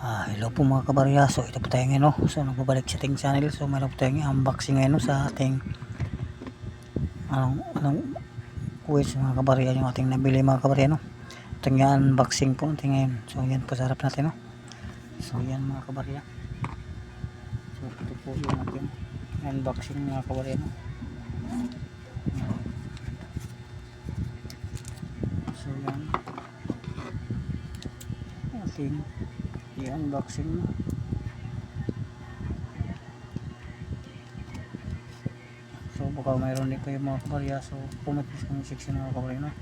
Hello po mga kabarya. So ito po tayo ngayon, no? So nagbabalik sa ating channel. So mayroon po tayong unboxing ngayon, no? Sa ating anong quiz mga kabarya, yung ating nabili mga kabarya, no? Ito nga unboxing po natin ngayon. So yan po sa harap natin, no? So yan mga kabarya. So ito po yung ating unboxing mga kabarya, no? So yan ating i-unboxing, no? So baka mayroon din kayo mga kabarya. So comment sa comment section mga kabarya, no?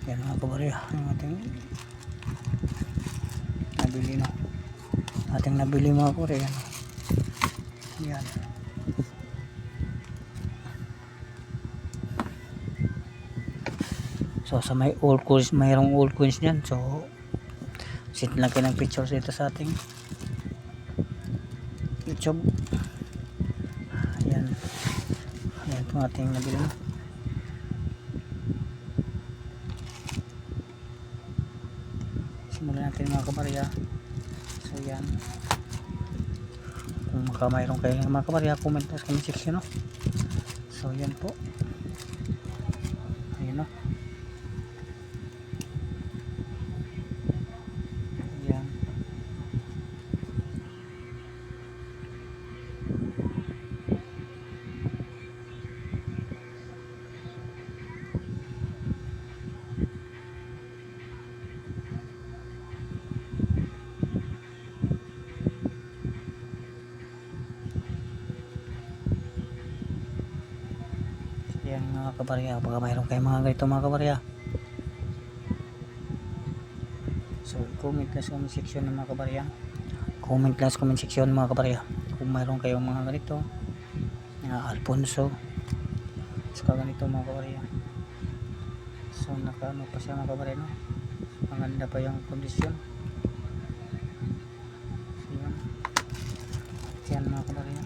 Yan mga kabarya, yung ating nabili, no? Ating nabili mga kabarya, no? Yan. So sa may old coins, mayroong old coins dyan. So sit lang ng picture dito sa ating YouTube. Yan. Yan itong ating nabili, no? Simulan natin mga kabarya. So yan, kung mayroon kayo mga kabarya, comment sa comment section, no? So yan po, ayun, no? Yan. Yan mga kabarya, baka mayroon kayong mga ganito mga kabarya. So comment lang sa comment section ng mga kabarya. Comment lang sa comment section mga kabarya kung mayroon kayong mga ganito, Alfonso, saka ganito mga kabarya. So nakaano pa siya mga kabarya, no? Maganda pa yung kondisyon. So yan mga kabarya.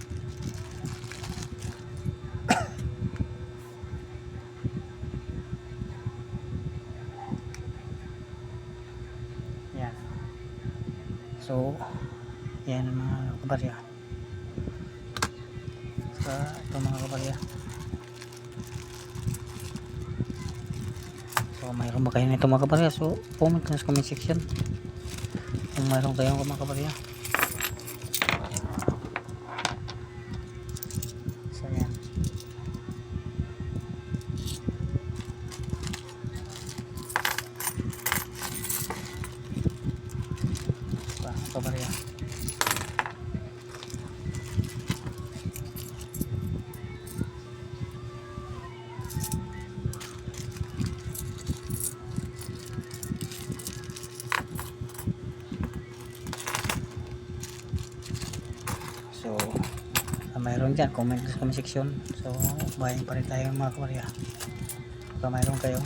Yan. So yan mga kabarya. So ito mga kabarya. So mayroon ba kayo nito mga kabarya? So comment lang sa comment section kung mayroon kayong mga kabarya. So yan. So kabarya. So mayroon dyan, comment sa comment section. So bayan pa rin tayo mga kabarya. Kung mayroon kayo,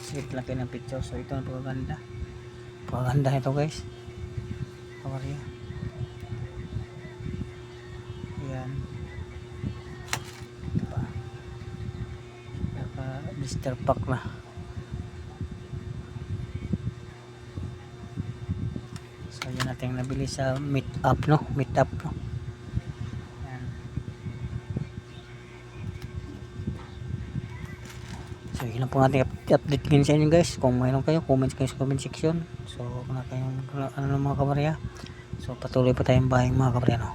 sit lang kayo ng picture. So ito ang pagaganda, pagaganda ito guys kabarya. Yan, ito pa, naka blister pack na. So yan natin nabili sa meet up, no? Meet up, no? So yun lang po natin update ngayon sa inyo guys. Kung mayroon kayo, comment kayo sa comment section. So kung na kayong ano mga kabarya, so patuloy pa tayong buying mga kabarya, no?